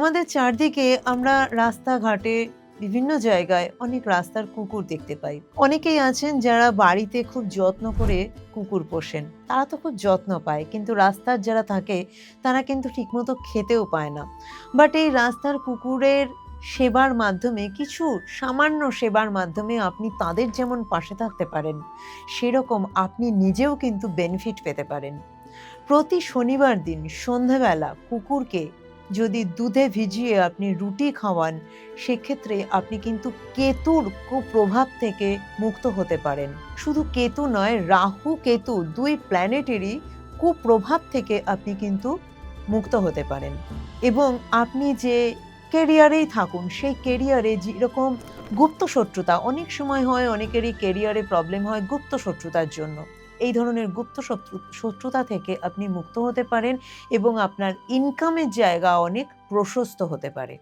আমাদের চারদিকে আমরা রাস্তাঘাটে বিভিন্ন জায়গায় অনেক রাস্তার কুকুর দেখতে পাই। অনেকেই আছেন যারা বাড়িতে খুব যত্ন করে কুকুর পোষেন। তারা তো খুব যত্ন পায়। কিন্তু রাস্তার যারা থাকে তারা কিন্তু ঠিকমতো খেতেও পায় না। বাট এই রাস্তার কুকুরের সেবার মাধ্যমে কিছু সামান্য সেবার মাধ্যমে আপনি তাদের যেমন পাশে থাকতে পারেন, সেরকম আপনি নিজেও কিন্তু বেনিফিট পেতে পারেন। প্রতি শনিবার দিন সন্ধ্যাবেলা কুকুরকে যদি দুধে ভিজিয়ে আপনি রুটি খাওয়ান, সেক্ষেত্রে আপনি কিন্তু কেতুর কুপ্রভাব থেকে মুক্ত হতে পারেন। শুধু কেতু নয়, রাহু কেতু ২ প্ল্যানেটেরই কুপ্রভাব থেকে আপনি কিন্তু মুক্ত হতে পারেন। এবং আপনি যে কেরিয়ারেই থাকুন, সেই কেরিয়ারে যেরকম গুপ্ত শত্রুতা অনেক সময় হয়, অনেকেরই কেরিয়ারে প্রবলেম হয় গুপ্ত শত্রুতার জন্য। এই ধরনের গুপ্ত শত্রুতা থেকে আপনি মুক্ত হতে পারেন এবং আপনার ইনকামের জায়গা অনেক প্রশস্ত হতে পারে।